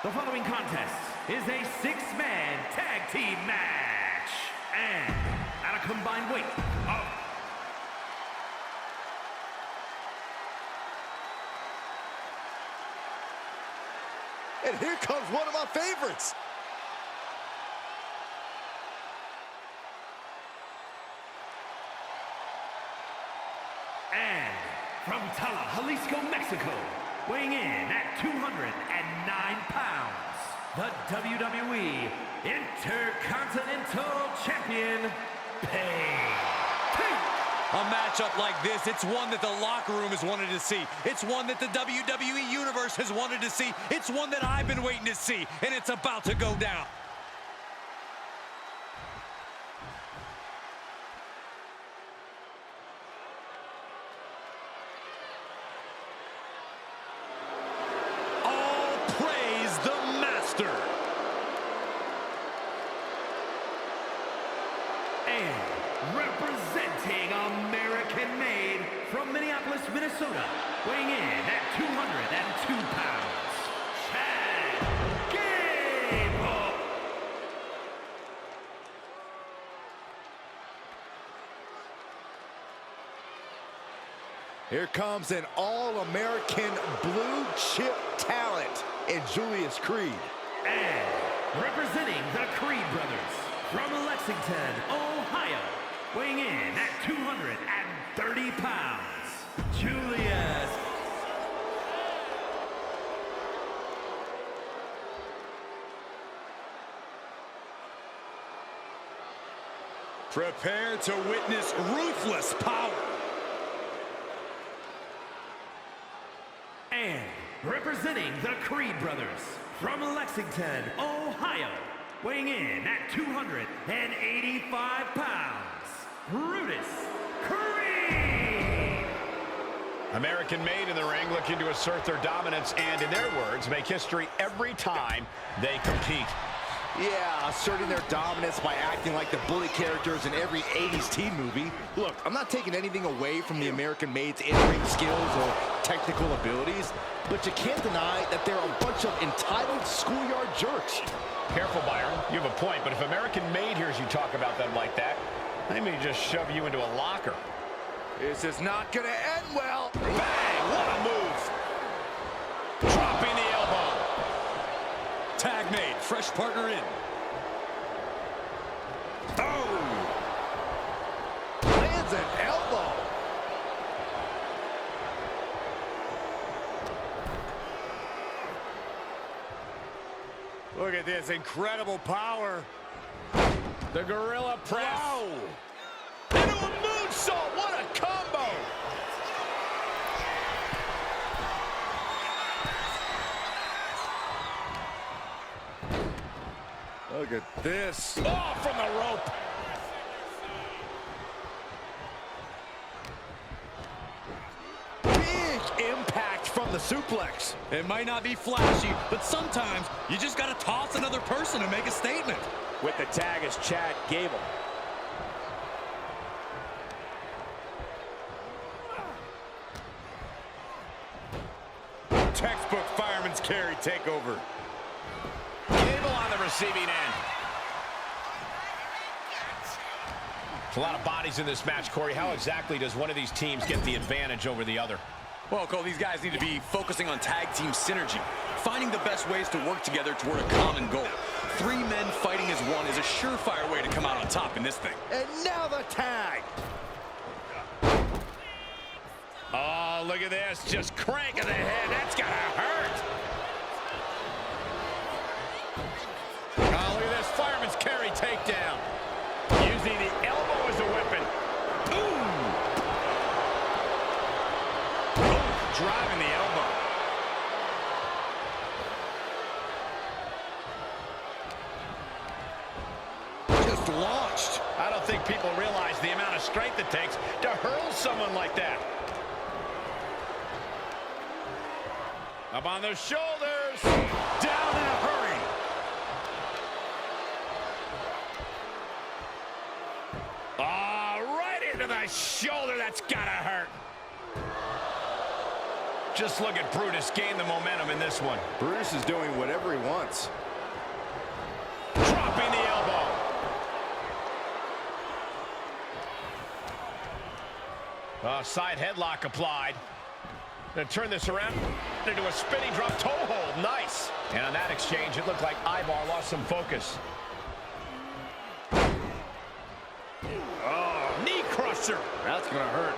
The following contest is a six-man tag team match. And at a combined weight of... And here comes one of my favorites. And from Tala, Jalisco, Mexico, weighing in at 209 pounds, the WWE Intercontinental Champion, Pain. A matchup like this, it's one that the locker room has wanted to see. It's one that the WWE Universe has wanted to see. It's one that I've been waiting to see, and it's about to go down. All praise the master. And representing American-made from Minneapolis, Minnesota, weighing in at 202 pounds, Chad Gable. Here comes an all-American blue chip talent in Julius Creed. And representing the Creed brothers from Lexington, Ohio, weighing in at 230 pounds, Julius. Prepare to witness ruthless power. And representing the Creed brothers from Lexington, Ohio, weighing in at 285 pounds, Brutus Creed. American-made in the ring, looking to assert their dominance and, in their words, make history every time they compete. Yeah, asserting their dominance by acting like the bully characters in every 80s teen movie. Look, I'm not taking anything away from the American-made's in-ring skills or technical abilities, but you can't deny that they're a bunch of entitled schoolyard jerks. Careful, Byron. You have a point, but if American-made hears you talk about them like that, they may just shove you into a locker. This is not gonna end well. Bang! What a move! Dropping the elbow. Tag made, fresh partner in. Oh! Lands an elbow. Look at this incredible power. The gorilla press. Wow! Into a moonsault. What a combo! Look at this. Oh, from the rope. Big impact from the suplex. It might not be flashy, but sometimes you just gotta toss another person and make a statement. With the tag is Chad Gable. Textbook fireman's carry takeover. Gable on the receiving end. A lot of bodies in this match, Corey. How exactly does one of these teams get the advantage over the other? Well, Cole, these guys need to be focusing on tag team synergy, finding the best ways to work together toward a common goal. Three men fighting as one is a surefire way to come out on top in this thing. And now the tag. Oh, look at this. Just cranking the head. That's gotta hurt. Oh, look at this. Fireman's carry takedown. Using the elbow as a weapon. Boom! Oh, driving the elbow. Just launched. I don't think people realize the amount of strength it takes to hurl someone like that. Up on the shoulders. Down in a hurry. Oh, right into the shoulder. That's gotta hurt. Just look at Brutus gain the momentum in this one. Brutus is doing whatever he wants. Dropping the elbow. Side headlock applied. Gonna turn this around into a spinning drop toe hold. Nice. And on that exchange, it looked like Ivar lost some focus. Oh, knee crusher. That's gonna hurt.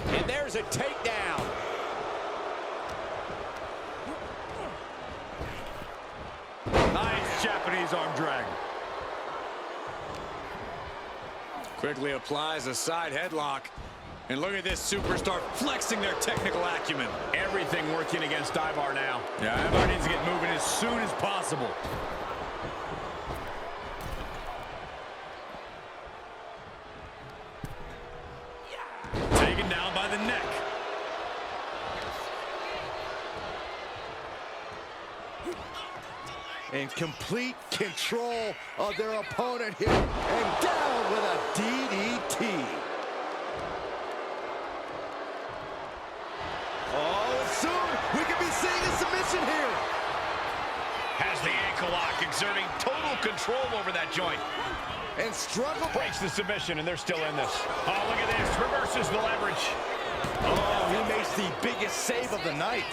And there's a takedown. Nice Japanese arm drag. Quickly applies a side headlock. And look at this superstar flexing their technical acumen. Everything working against Ivar now. Yeah, Ivar needs to get moving as soon as possible. Taken down by the neck. In complete control of their opponent here. And down with a DDT. Oh, soon we could be seeing a submission here. Has the ankle lock, exerting total control over that joint. And struggle. Breaks the submission, and they're still in this. Oh, look at this. Reverses the leverage. Oh, he makes the biggest save of the night.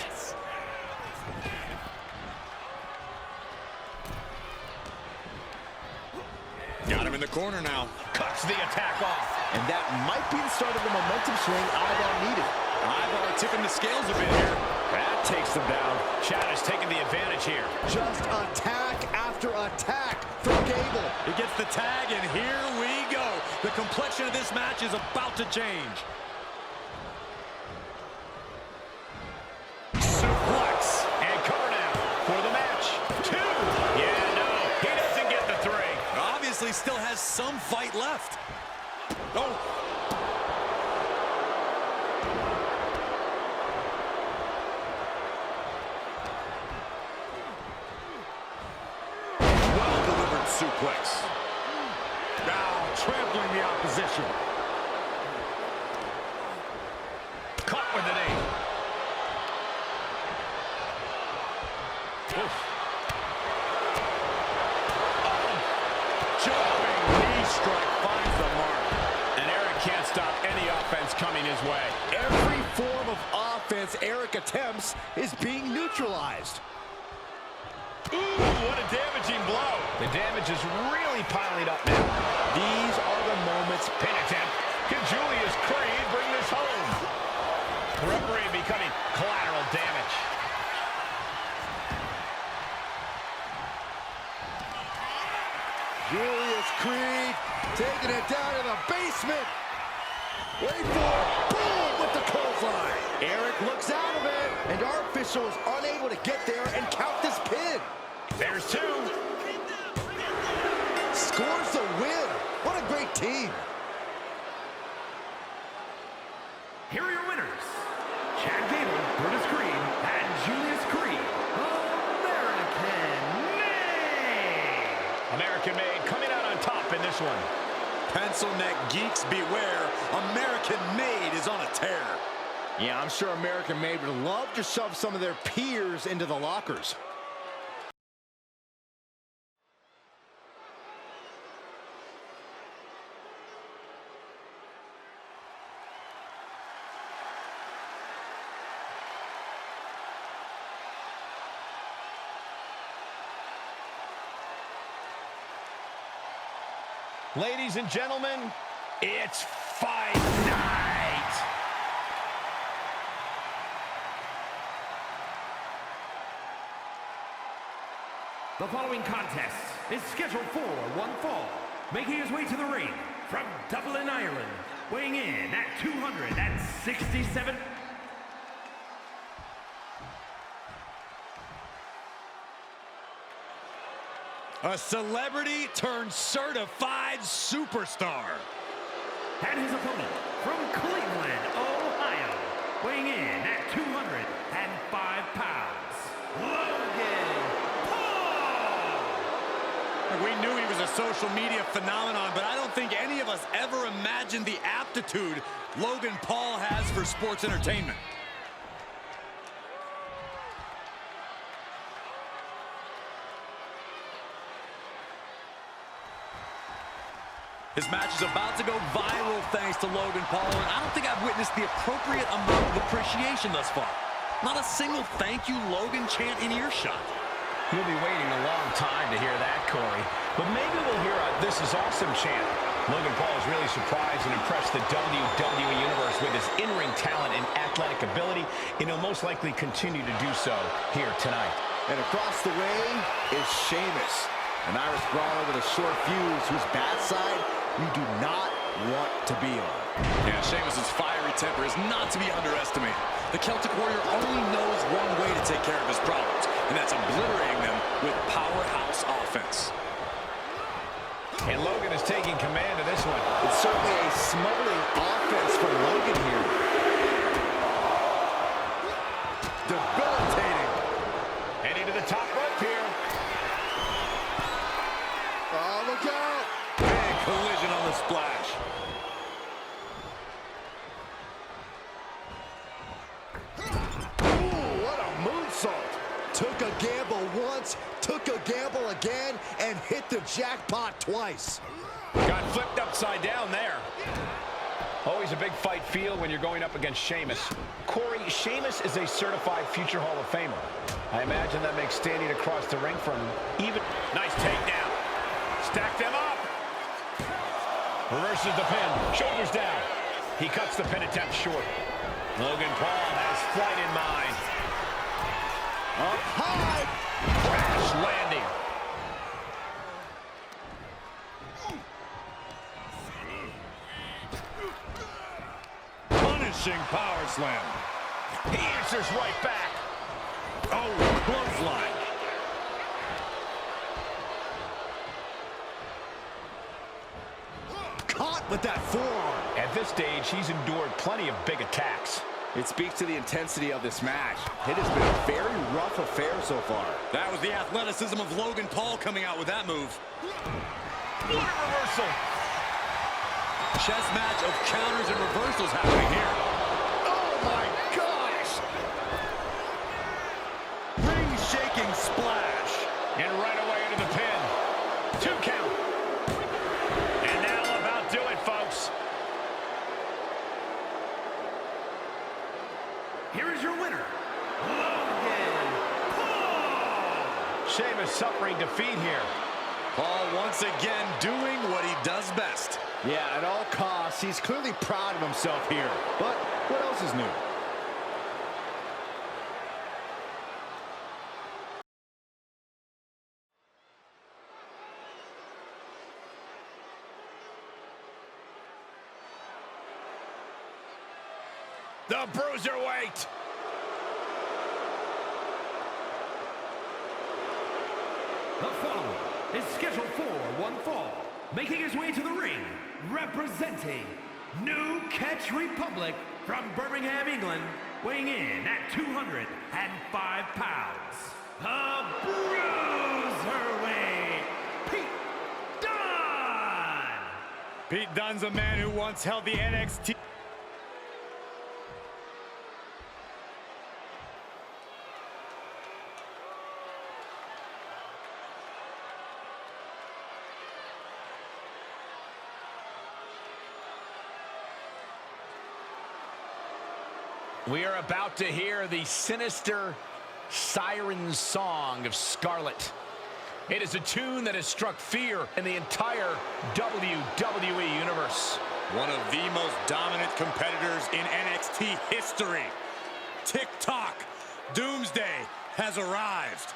Got him in the corner now. Cuts the attack off. And that might be the start of the momentum swing Ivar needed. Ivar tipping the scales a bit here. That takes them down. Chad is taking the advantage here. Just attack after attack from Gable. He gets the tag, and here we go. The complexion of this match is about to change. Suplex. And cover now for the match. 2. Yeah, no. He doesn't get the 3. Obviously still has some fight left. Oh. Well-delivered suplex. Now trampling the opposition. Caught with an 8. Oof. Jumping knee strike finds the mark. And Eric can't stop any offense coming his way. Every form of offense Eric attempts is being neutralized. Ooh, what a damaging blow. The damage is really piling up now. These are the moments. Pin attempt. Can Julius Creed bring this home? The referee becoming collateral damage. Julius Creed taking it down to the basement. Wait for it. Boom with the clothesline. Eric looks out of it, and our official is unable to get there and count this pin. There's 2. Scores the win. What a great team. Here are your winners, Chad Gable, Brutus Creed, and Julius Creed. American Made coming out on top in this one. Pencil neck geeks beware. American Made is on a tear. Yeah, I'm sure American Made would love to shove some of their peers into the lockers. Ladies and gentlemen, it's fight night. The following contest is scheduled for one fall. Making his way to the ring from Dublin, Ireland, weighing in at 267. A celebrity turned certified superstar. And his opponent from Cleveland, Ohio, weighing in at 205 pounds, Logan Paul. We knew he was associated social media phenomenon, but I don't think any of us ever imagined the aptitude Logan Paul has for sports entertainment. This match is about to go viral thanks to Logan Paul, and I don't think I've witnessed the appropriate amount of appreciation thus far. Not a single thank you Logan chant in earshot. You'll be waiting a long time to hear that, Corey. But maybe we'll hear a "This is awesome" chant. Logan Paul has really surprised and impressed the WWE Universe with his in-ring talent and athletic ability, and he'll most likely continue to do so here tonight. And across the way is Sheamus, an Irish brawler with a short fuse whose bad side you do not want to be on. Yeah, Sheamus's fiery temper is not to be underestimated. The Celtic Warrior only knows one way to take care of his problems, and that's obliterating them with powerhouse offense. And Logan is taking command of this one. It's certainly a smothering offense from Logan here. Debilitating. Heading to the top rope here. Oh, look out. Big collision on the splash. Ooh, what a moonsault. Took a gamble once, took a gamble again, and hit the jackpot twice. Got flipped upside down there. Always a big fight feel when you're going up against Sheamus. Corey, Sheamus is a certified future Hall of Famer. I imagine that makes standing across the ring from even... Nice takedown. Stack them up. Reverses the pin. Shoulders down. He cuts the pin attempt short. Logan Paul has flight in mind. Up high. Crash landing. Punishing power slam. He answers right back. Oh, clothesline. Caught with that forearm. At this stage, he's endured plenty of big attacks. It speaks to the intensity of this match. It has been a very rough affair so far. That was the athleticism of Logan Paul coming out with that move. What a reversal. Chess match of counters and reversals happening here. Oh my gosh! Ring-shaking splash. And right away into the pin. 2 count. And that'll about do it, folks. Here is your winner, Logan Paul. Sheamus suffering defeat here. Paul once again doing what he does best. Yeah, at all costs, he's clearly proud of himself here. But what else is new? The Bruiserweight. The following is scheduled for one fall. Making his way to the ring, representing New Catch Republic from Birmingham, England, weighing in at 205 pounds, the Bruiserweight, Pete Dunne! Pete Dunne's a man who once held the NXT... We are about to hear the sinister siren song of Scarlet. It is a tune that has struck fear in the entire WWE Universe. One of the most dominant competitors in NXT history. TikTok, Doomsday has arrived.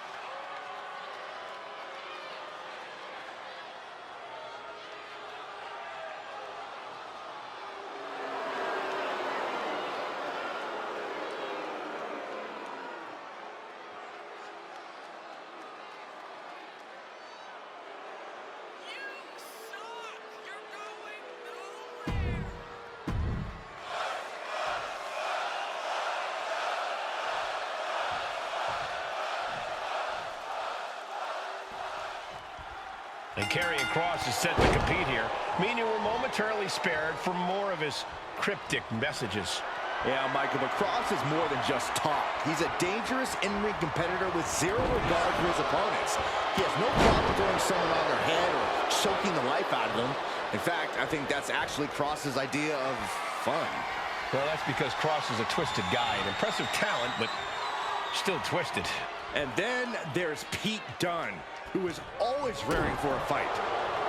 And Karrion Kross is set to compete here, meaning we're momentarily spared for more of his cryptic messages. Yeah, Michael, but Kross is more than just talk. He's a dangerous in-ring competitor with zero regard for his opponents. He has no problem throwing someone on their head or choking the life out of them. In fact, I think that's actually Kross's idea of fun. Well, that's because Kross is a twisted guy, an impressive talent, but still twisted. And then there's Pete Dunne, who is always raring for a fight.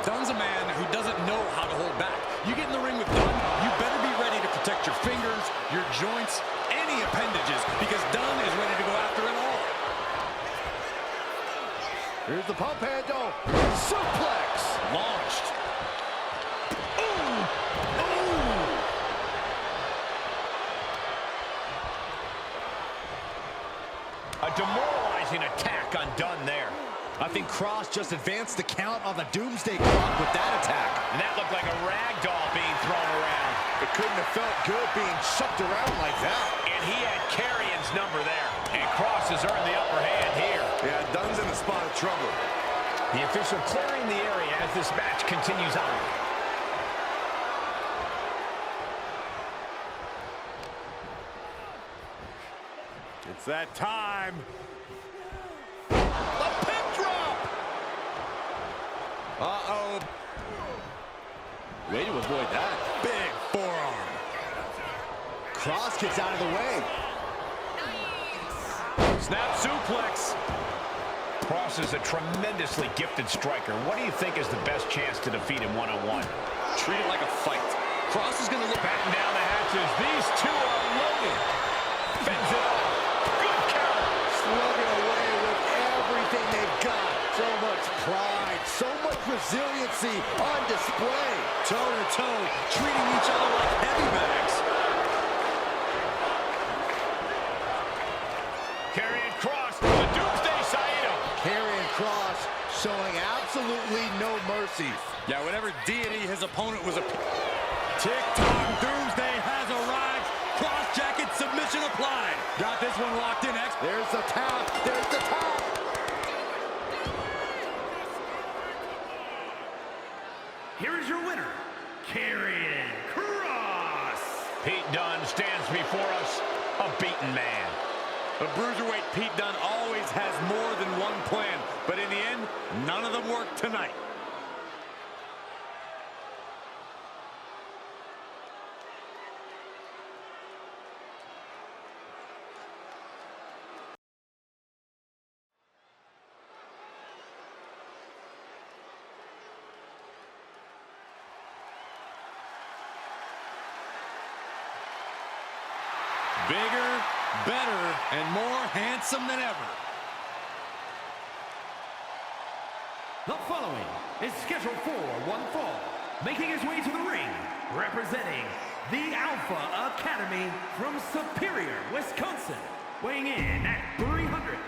Dunne's a man who doesn't know how to hold back. You get in the ring with Dunne, you better be ready to protect your fingers, your joints, any appendages, because Dunne is ready to go after it all. Here's the pump handle. Suplex. Launched. Ooh. A demoralizing attack on Dunne there. I think Kross just advanced the count on the doomsday clock with that attack. And that looked like a rag doll being thrown around. It couldn't have felt good being chucked around like that. And he had Karrion's number there. And Kross has earned the upper hand here. Yeah, Dunne's in a spot of trouble. The official clearing the area as this match continues on. It's that time. The pin drop. Uh-oh. Way to avoid that. Big forearm. Kross gets out of the way. Snap suplex. Kross is a tremendously gifted striker. What do you think is the best chance to defeat him one-on-one? Treat it like a fight. Kross is going to look batten down the hatches. These two are loaded. Fends it off. Good counter. Slugging away with everything they've got. So much pride, so much resiliency on display. toe-to-toe, treating each other like heavy bags. Karrion Kross, the Doomsday Saito. Karrion Kross showing absolutely no mercy. Yeah, whatever deity his opponent was a... Tick-tock, Doomsday has arrived. Cross-jacket submission applied. Got this one locked in. There's the tap. There's the tap. Here is your winner, Karrion Kross. Pete Dunne stands before us, a beaten man. The bruiserweight Pete Dunne always has more than one plan, but in the end, none of them work tonight. Bigger, better, and more handsome than ever. The following is scheduled for one fall. Making his way to the ring, representing the Alpha Academy from Superior, Wisconsin. Weighing in at 300.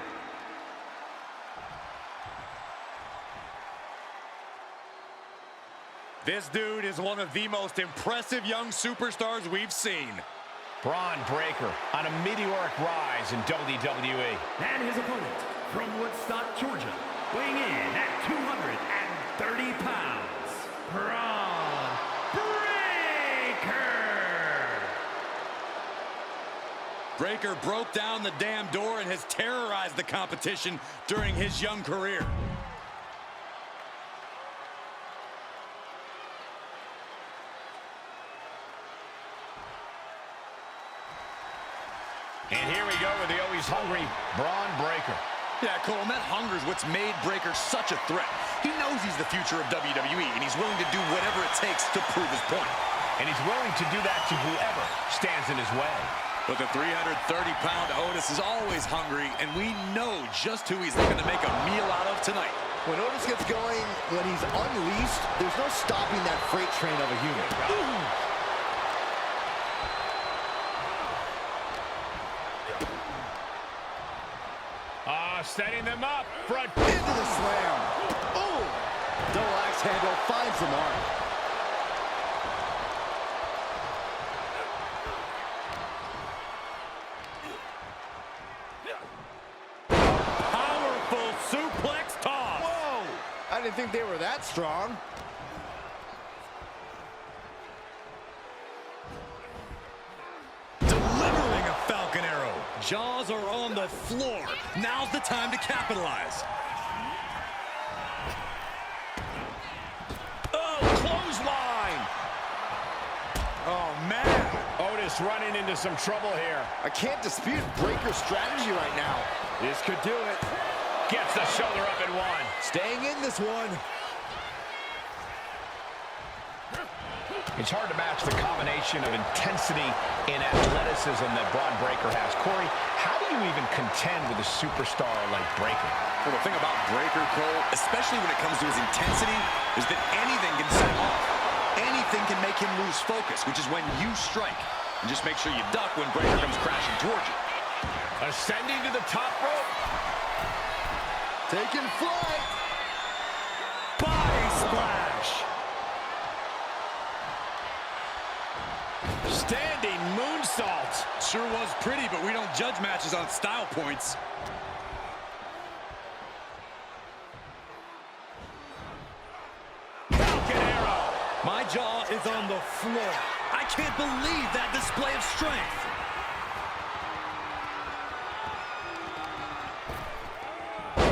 This dude is one of the most impressive young superstars we've seen. Braun Breaker on a meteoric rise in WWE. And his opponent from Woodstock, Georgia, weighing in at 230 pounds, Braun Breaker. Breaker broke down the damn door and has terrorized the competition during his young career. And here we go with the always hungry Braun Breaker. Yeah, Cole, and that hunger's what's made Breaker such a threat. He knows he's the future of WWE, and he's willing to do whatever it takes to prove his point. And he's willing to do that to whoever stands in his way. But the 330-pound Otis is always hungry, and we know just who he's looking to make a meal out of tonight. When Otis gets going, when he's unleashed, there's no stopping that freight train of a human. Ooh. Setting them up for a... Into the slam. Ooh. Double axe handle finds the mark. Powerful suplex toss. Whoa. I didn't think they were that strong. Delivering a Falcon Arrow. Jaws are on the floor. Now's the time to capitalize. Oh, clothesline. Oh, man. Otis running into some trouble here. I can't dispute Breaker's strategy right now. This could do it. Gets the shoulder up and one. Staying in this one. It's hard to match the combination of intensity and athleticism that Braun Breaker has. Corey, how do you even contend with a superstar like Breaker? Well, the thing about Breaker, Cole, especially when it comes to his intensity, is that anything can set him off. Anything can make him lose focus, which is when you strike. And just make sure you duck when Breaker comes crashing towards you. Ascending to the top rope. Taking flight. Body splash. Standing moonsault. Sure was pretty, but we don't judge matches on style points. Falcon Arrow. My jaw is on the floor. I can't believe that display of strength.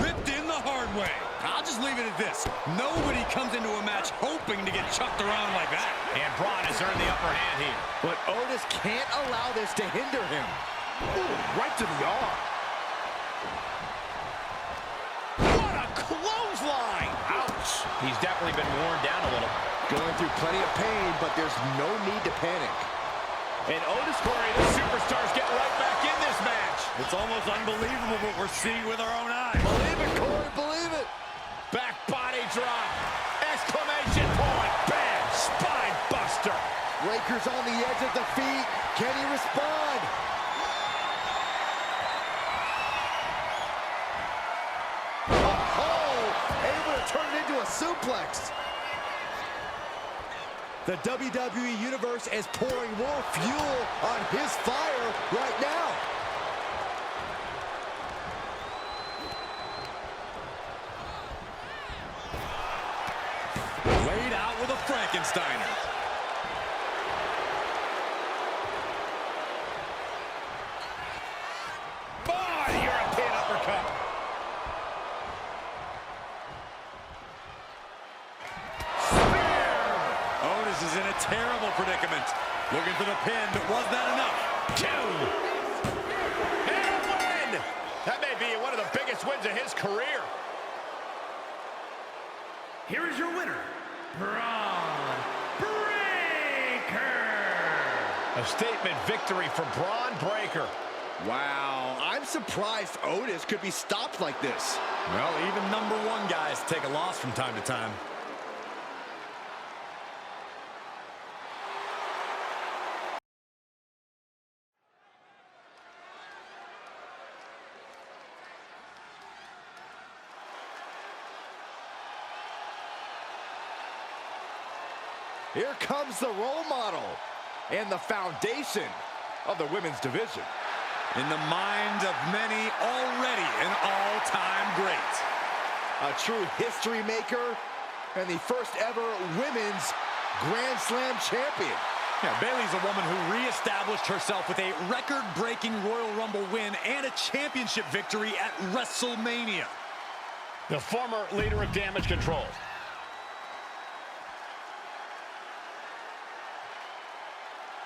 Ripped in the hard way. I'll just leave it at this. Nobody comes into a match hoping to get chucked around like that. And Braun has earned the upper hand here. But Otis can't allow this to hinder him. Ooh, right to the arm. What a clothesline. Ouch. He's definitely been worn down a little. Going through plenty of pain, but there's no need to panic. And Otis, Corey, the superstars get right back in this match. It's almost unbelievable what we're seeing with our own eyes. Believe it, Corey, believe it. Back body drop. Exclamation point. Bam. Spine buster. Breaker's on the edge of defeat. Can he respond? Oh, able to turn it into a suplex. The WWE Universe is pouring more fuel on his fire right now. Laid out with a Frankensteiner. Boy, European uppercut. Otis is in a terrible predicament. Looking for the pin, but was that enough? Two. And a win. That may be one of the biggest wins of his career. Here is your winner, Braun Breaker. A statement victory for Braun Breaker. Wow, I'm surprised Otis could be stopped like this. Well, even #1 guys take a loss from time to time. Here comes the role model and the foundation of the women's division. In the minds of many, already an all-time great. A true history maker and the first ever women's Grand Slam champion. Yeah, Bayley's a woman who reestablished herself with a record-breaking Royal Rumble win and a championship victory at WrestleMania. The former leader of Damage Control.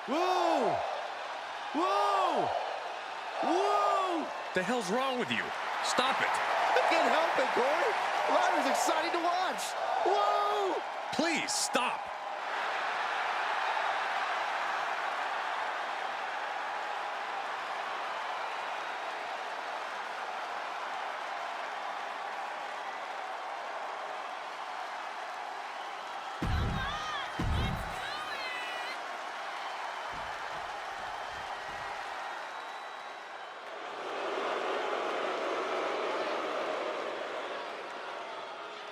Whoa! Whoa! Whoa! The hell's wrong with you? Stop it. I can't help it, Corey. That was exciting to watch. Whoa! Please, stop.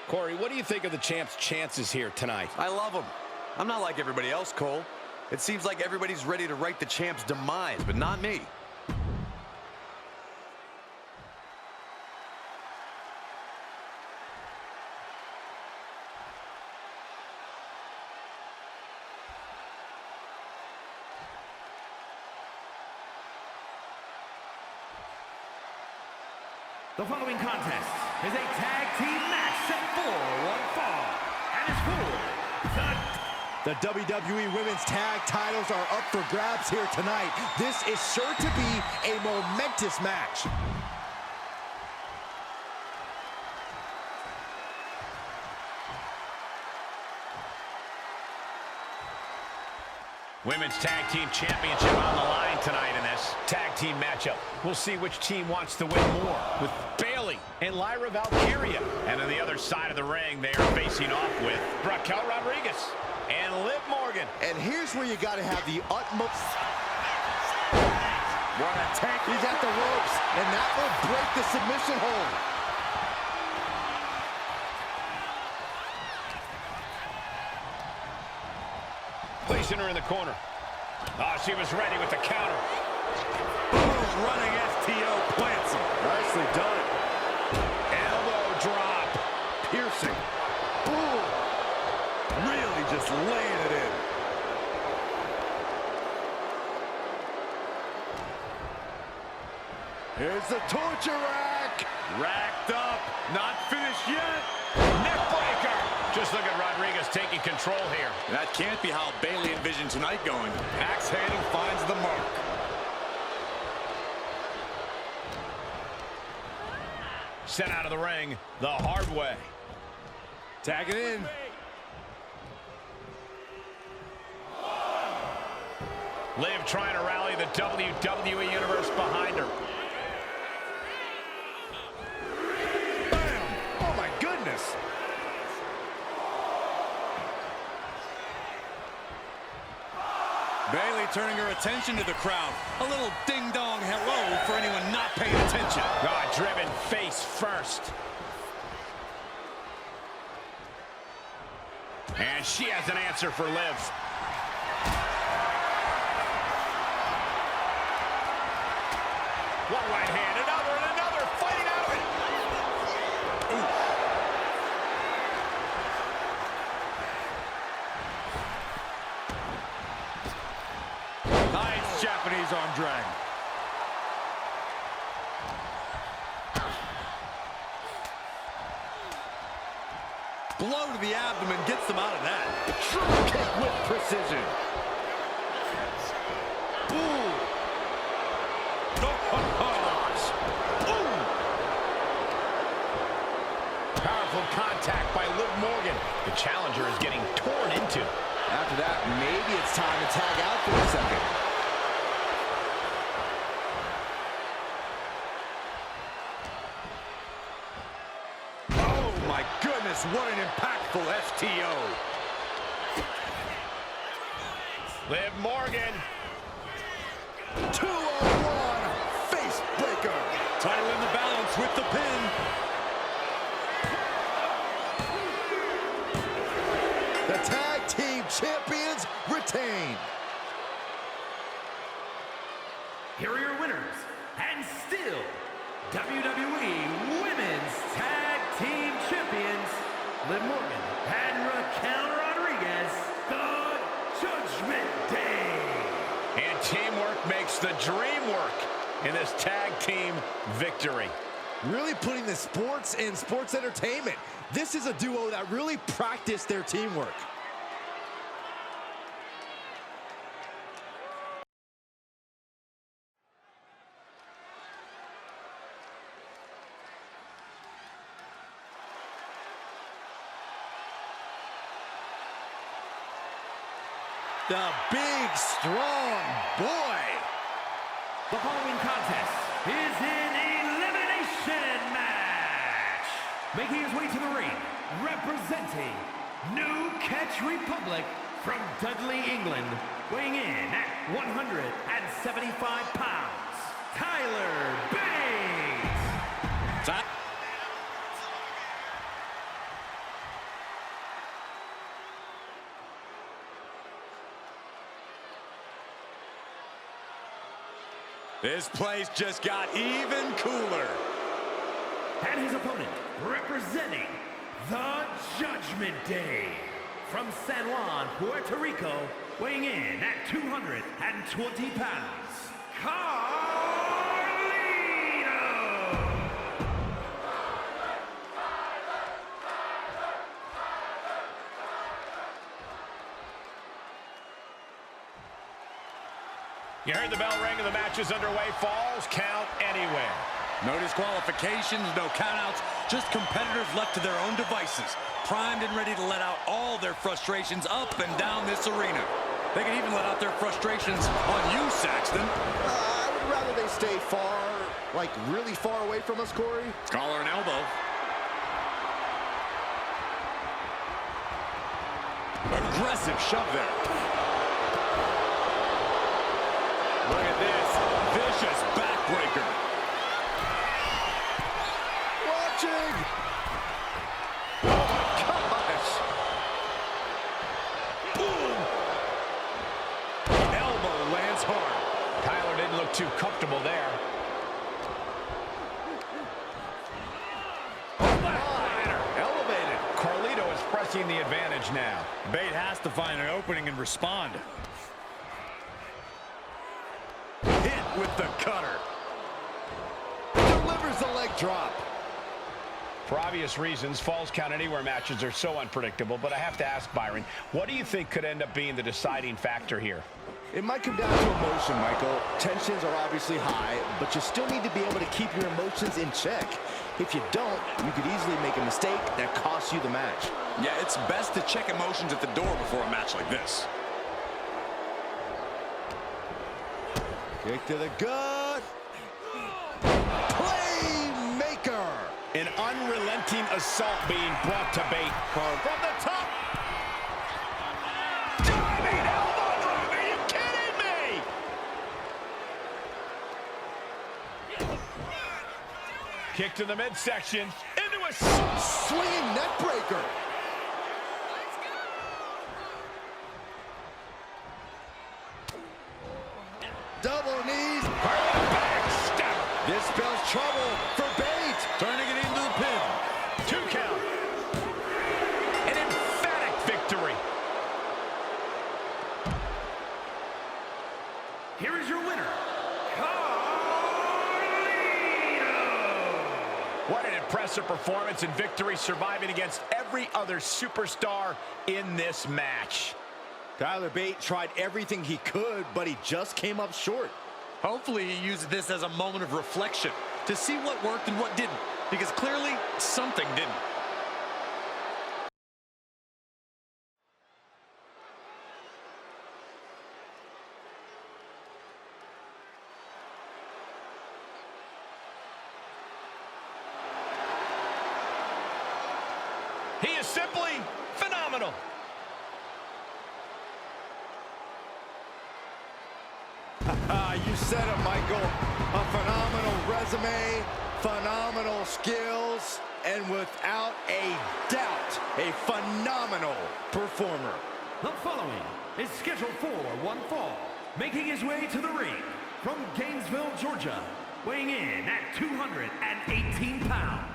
Corey, what do you think of the champ's chances here tonight? I love him. I'm not like everybody else, Cole. It seems like everybody's ready to write the champ's demise, but not me. The following contest is a tag team match set for one fall and is for the WWE Women's Tag Titles are up for grabs here tonight. This is sure to be a momentous match. Women's Tag Team Championship on the line tonight in this tag team matchup. We'll see which team wants to win more, with Bayley and Lyra Valkyria. And on the other side of the ring, they are facing off with Raquel Rodriguez and Liv Morgan. And here's where you got to have the utmost... What a tank. He's at the ropes, and that will break the submission hold. Placing her in the corner. Oh, she was ready with the counter. Boom, running STO plants him. Nicely done. Elbow drop. Piercing. Boom. Really just laying it in. Here's the torture rack. Racked up, not finished yet. Neck breaker. Just look at Rodriguez taking control here. That can't be how Bayley envisioned tonight going. Axe handing finds the mark. Sent out of the ring the hard way. Tag it in. Liv trying to rally the WWE Universe behind her. Bam! Oh my goodness! Bayley turning her attention to the crowd. A little ding-dong hello for anyone not paying attention. Oh, driven face first. And she has an answer for Liv. One right hand, another, and another, fighting out of it. Nice Japanese arm drag. Blow to the abdomen gets them out of that. Triple kick with precision. Boom! Powerful contact by Liv Morgan. The challenger is getting torn into. After that, maybe it's time to tag out for a second. Oh my goodness, what an impactful STO. Liv Morgan. 201 face breaker. Title in the balance with the pin. The tag team champions retain. Here are your winners, and still WWE Women's Tag Team Champions, Liv Morgan and Raquel Rodriguez, the Judgment Day. And teamwork makes the dream work in this tag team victory. Really putting the sports in sports entertainment. This is a duo that really practiced their teamwork. The big, strong boy. The following contest is an elimination match. Making his way to the ring, representing New Catch Republic from Dudley, England, weighing in at 175 pounds, Tyler Bates. This place just got even cooler. And his opponent, representing the Judgment Day, from San Juan, Puerto Rico, weighing in at 220 pounds, Carlito! You heard the bell ring and the match is underway. Falls count anywhere. No disqualifications, no countouts, just competitors left to their own devices, primed and ready to let out all their frustrations up and down this arena. They can even let out their frustrations on you, Saxton. I would rather they stay far, like really far away from us, Corey. Collar and elbow. Aggressive shove there. Look at this. Vicious backbreaker. Watching. Oh, my gosh. Boom. Elbow lands hard. Tyler didn't look too comfortable there. Elevated. Carlito is pressing the advantage now. Bate has to find an opening and respond. Hit with the cutter. Delivers the leg drop. For obvious reasons, Falls Count Anywhere matches are so unpredictable, but I have to ask, Byron, what do you think could end up being the deciding factor here? It might come down to emotion, Michael. Tensions are obviously high, but you still need to be able to keep your emotions in check. If you don't, you could easily make a mistake that costs you the match. Yeah, it's best to check emotions at the door before a match like this. Kick to the gut. Playmaker. An unrelenting assault being brought to Bate. From the top. Diving elbow drop. Are you kidding me? Kick to the midsection. Into a Swinging neck breaker. Double knees. backstab. This spells trouble for Bate. Turning it into the pin. 2 count. An emphatic victory. Here is your winner, What an impressive performance and victory, surviving against every other superstar in this match. Tyler Bate tried everything he could, but he just came up short. Hopefully he uses this as a moment of reflection to see what worked and what didn't, because clearly something didn't. He is simply phenomenal. You said it, Michael. A phenomenal resume, phenomenal skills, and without a doubt, a phenomenal performer. The following is scheduled for one fall, making his way to the ring from Gainesville, Georgia, weighing in at 218 pounds.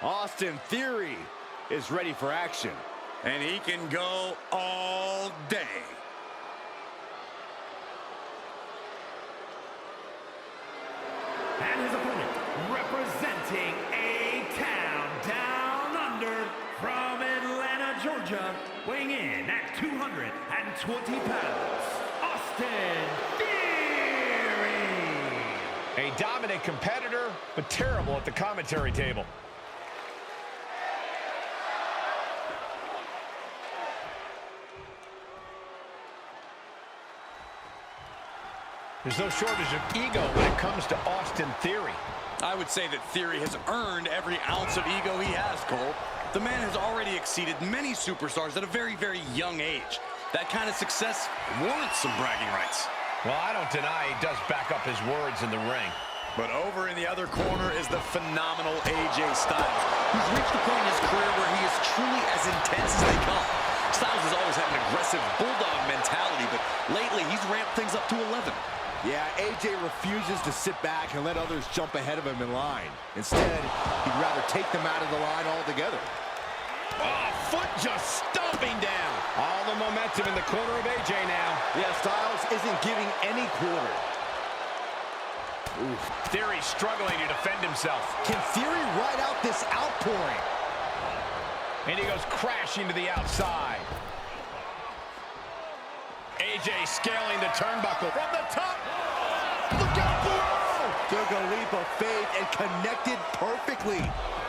Austin Theory is ready for action. And he can go all day. And his opponent, representing A-Town Down Under from Atlanta, Georgia, weighing in at 220 pounds, Austin Theory. A dominant competitor, but terrible at the commentary table. There's no shortage of ego when it comes to Austin Theory. I would say that Theory has earned every ounce of ego he has, Cole. The man has already exceeded many superstars at a very, very young age. That kind of success warrants some bragging rights. Well, I don't deny he does back up his words in the ring. But over in the other corner is the phenomenal AJ Styles, He's reached a point in his career where he is truly as intense as they come. Styles has always had an aggressive bulldog mentality, but lately he's ramped things up to 11. Yeah, AJ refuses to sit back and let others jump ahead of him in line. Instead, he'd rather take them out of the line altogether. Oh, foot just stomping down. All the momentum in the corner of AJ now. Yeah, Styles isn't giving any quarter. Theory struggling to defend himself. Can Theory ride out this outpouring? And he goes crashing to the outside. AJ scaling the turnbuckle from the top. Look out below! Took a leap of faith and connected perfectly.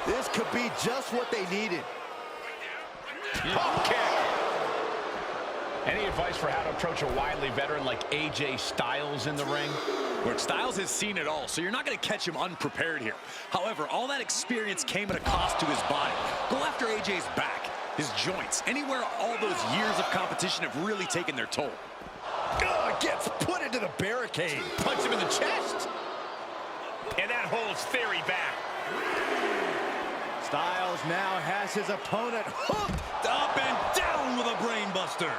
This could be just what they needed. Pop kick. Any advice for how to approach a wily veteran like AJ Styles in the ring? Look, Styles has seen it all, so you're not going to catch him unprepared here. However, all that experience came at a cost to his body. Go after AJ's back, his joints, anywhere all those years of competition have really taken their toll. Gets put into the barricade. Punch him in the chest. And that holds Theory back. Styles now has his opponent hooked. Up and down with a brain buster.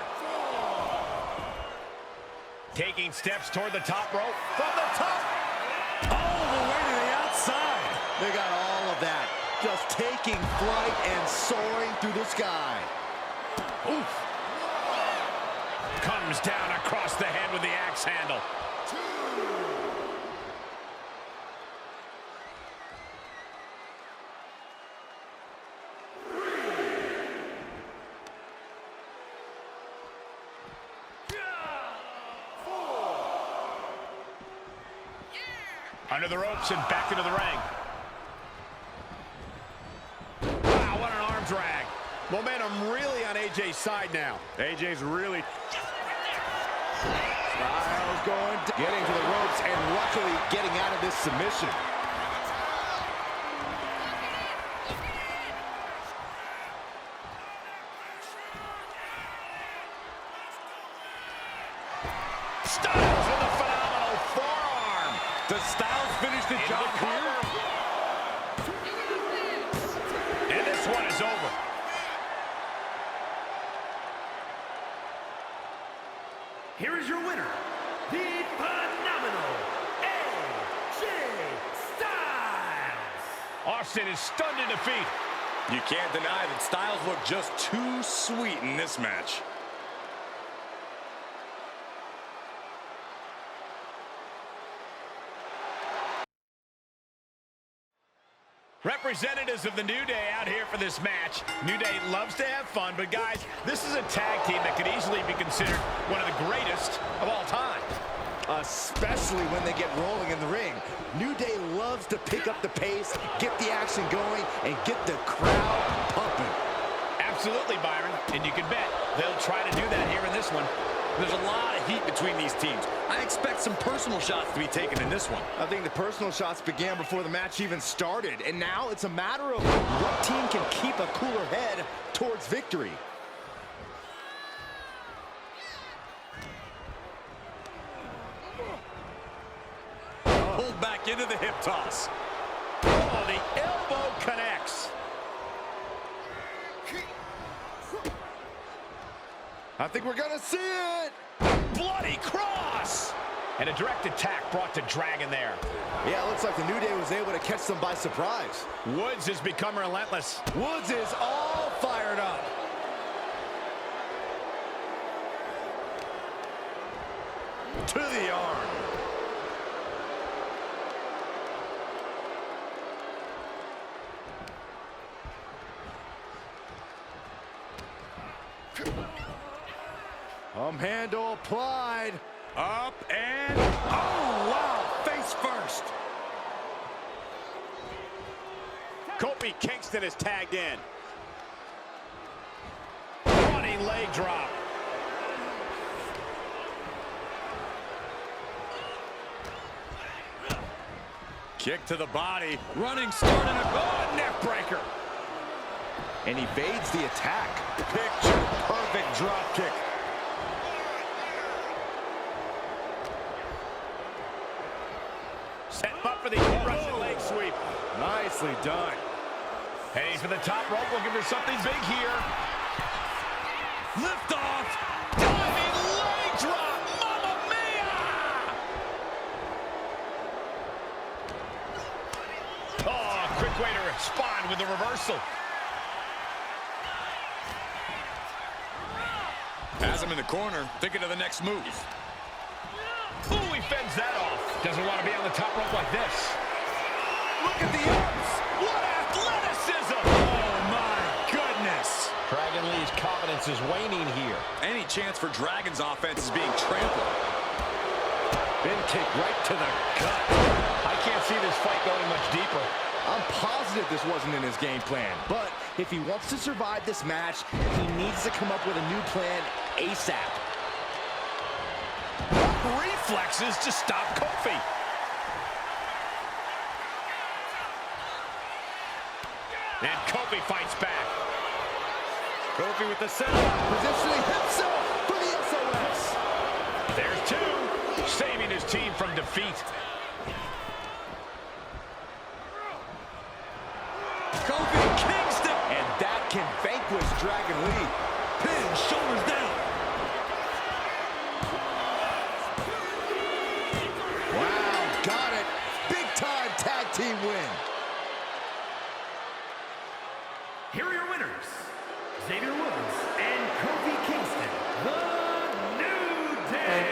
Taking steps toward the top rope. From the top. All the way to the outside. They got all of that. Just taking flight and soaring through the sky. Oof. Comes down across the head with the axe handle. Under the ropes and back into the ring. Wow, what an arm drag. Momentum really on AJ's side now. AJ's really... Styles going, getting to the ropes and luckily getting out of this submission. Styles with a phenomenal forearm. Does Styles finish the job here? And this one is over. Here is your winner, the phenomenal AJ Styles. Austin is stunned in defeat. You can't deny that Styles looked just too sweet in this match. Representatives of the New Day out here for this match. New Day loves to have fun, but guys, this is a tag team that could easily be considered one of the greatest of all time. Especially when they get rolling in the ring. New Day loves to pick up the pace, get the action going, and get the crowd pumping. Absolutely, Byron. And you can bet they'll try to do that here in this one. There's a lot of heat between these teams. I expect some personal shots to be taken in this one. I think the personal shots began before the match even started, and now it's a matter of what team can keep a cooler head towards victory. Pulled back into the hip toss. Oh, the elbow connects. I think we're gonna see it. Bloody cross. And a direct attack brought to Dragon there. Yeah, it looks like the New Day was able to catch them by surprise. Woods has become relentless. Woods is all fired up. To the arm. Handle applied. Up and... Oh, wow! Face first. Kofi Kingston is tagged in. Running leg drop. Kick to the body. Running start and a Neck breaker. And evades the attack. picture perfect drop kick. Set up for the Russian leg sweep. Nicely done. Heading for the top rope, looking for something big here. Lift off. Diving leg drop. Mamma mia! Oh, quick way to respond with the reversal. Has him in the corner, thinking of the next move. Ooh, he fends that off. Doesn't want to be on the top rope like this. Look at the ups. What athleticism. Oh, my goodness. Dragon Lee's confidence is waning here. Any chance for Dragon's offense is being trampled. Big kick right to the gut. I can't see this fight going much deeper. I'm positive this wasn't in his game plan, but if he wants to survive this match, he needs to come up with a new plan ASAP. Reflexes to stop Kofi. And Kofi fights back. Kofi with the setup. Positioning himself for the SOS. There's two. Saving his team from defeat. Kofi Kingston. And that can vanquish Dragon Lee. Pin, shoulders down. Wow, got it. Big time tag team win. Here are your winners, Xavier Woods and Kofi Kingston, the New Day.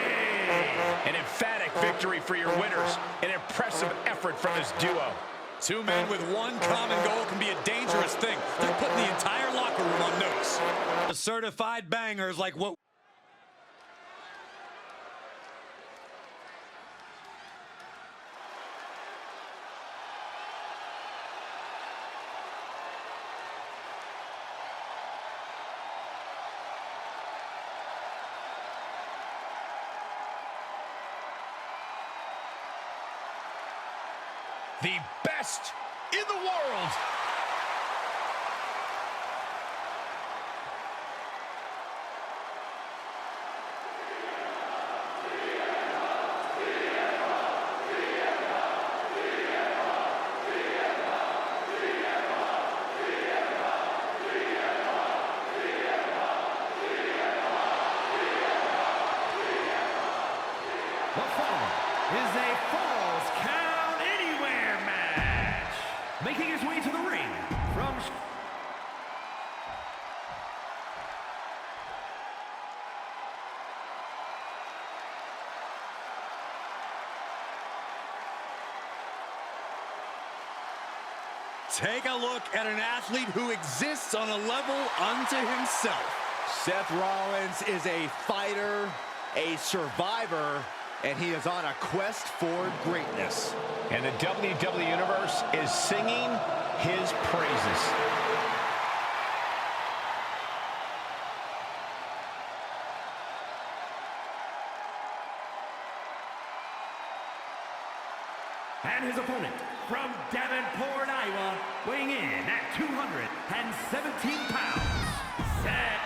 An emphatic victory for your winners. An impressive effort from this duo. Two men with one common goal can be a dangerous thing. They're putting the entire locker room on notice. The certified bangers like what... The best in the world. The following is a Falls Count Anywhere match. Making his way to the ring from... Take a look at an athlete who exists on a level unto himself. Seth Rollins is a fighter, a survivor, and he is on a quest for greatness. And the WWE Universe is singing his praises. And his opponent from Davenport, Iowa, weighing in at 217 pounds, Seth.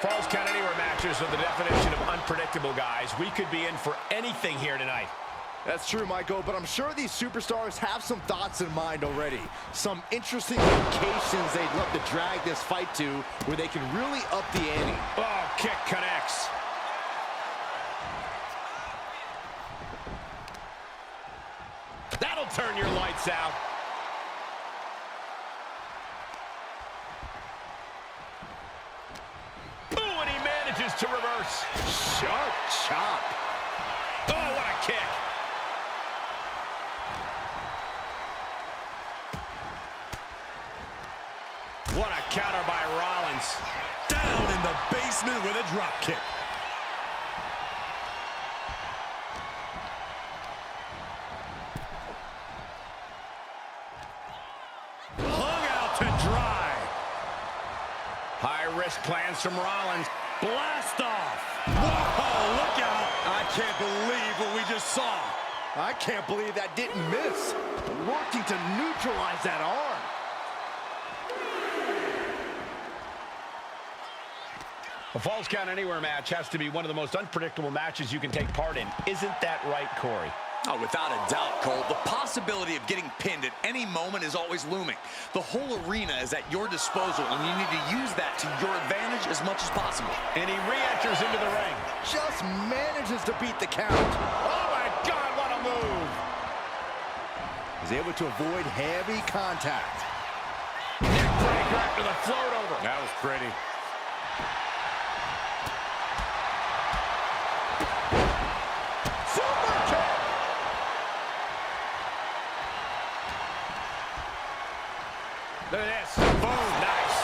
Falls Count Anywhere matches are the definition of unpredictable, guys. We could be in for anything here tonight. That's true, Michael, but I'm sure these superstars have some thoughts in mind already. Some interesting locations they'd love to drag this fight to where they can really up the ante. Oh, kick connects. That'll turn your lights out. Ooh, and he manages to reverse. Sharp chop. Oh, what a kick. What a counter by Rollins. Down in the basement with a drop kick. Hung out to dry. High-risk plans from Rollins. Blast off. Whoa, look out. I can't believe what we just saw. I can't believe that didn't miss. Working to neutralize that arm. A Falls Count Anywhere match has to be one of the most unpredictable matches you can take part in. Isn't that right, Corey? Oh, without a doubt, Cole. The possibility of getting pinned at any moment is always looming. The whole arena is at your disposal, and you need to use that to your advantage as much as possible. And he re-enters into the ring. Just manages to beat the count. Oh, my God, what a move. He's able to avoid heavy contact. Neck Breaker after the float over. That was pretty. Super kick. Look at this. Boom. Nice.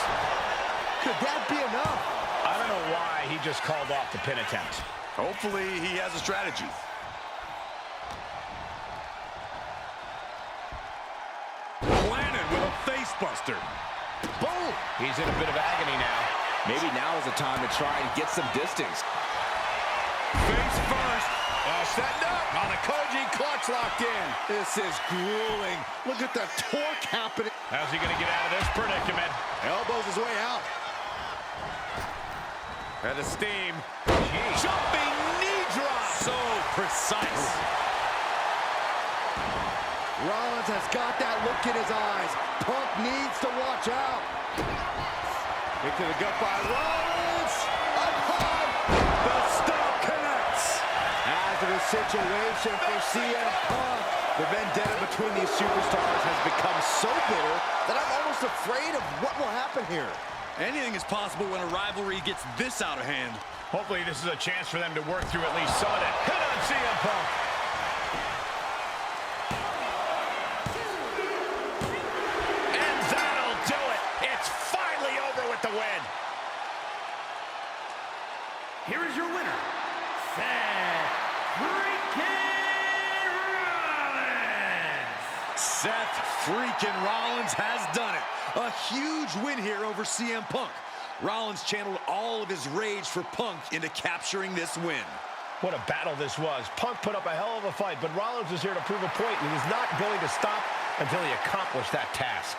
Could that be enough? I don't know why he just called off the pin attempt. Hopefully he has a strategy. Landed with a face buster. Boom. He's in a bit of agony now. Maybe now is the time to try and get some distance. Face first. Setting up on the Koji clutch locked in. This is grueling. Look at the torque happening. How's he going to get out of this predicament? Elbows his way out. And the steam. Jeez. Jumping knee drop. So precise. Rollins has got that look in his eyes. Punk needs to watch out. Into the gut by Rollins. Upon. The stomp connects. Hazardous situation for CM Punk. The vendetta between these superstars has become so bitter that I'm almost afraid of what will happen here. Anything is possible when a rivalry gets this out of hand. Hopefully this is a chance for them to work through at least some of that. Hit on CM Punk. And that'll do it. It's finally over with the win. Here is your winner, Seth freaking Rollins. Seth freaking Rollins has done it. A huge win here over CM Punk. Rollins channeled all of his rage for Punk into capturing this win. What a battle this was. Punk put up a hell of a fight, but Rollins is here to prove a point, and he's not going to stop until he accomplished that task.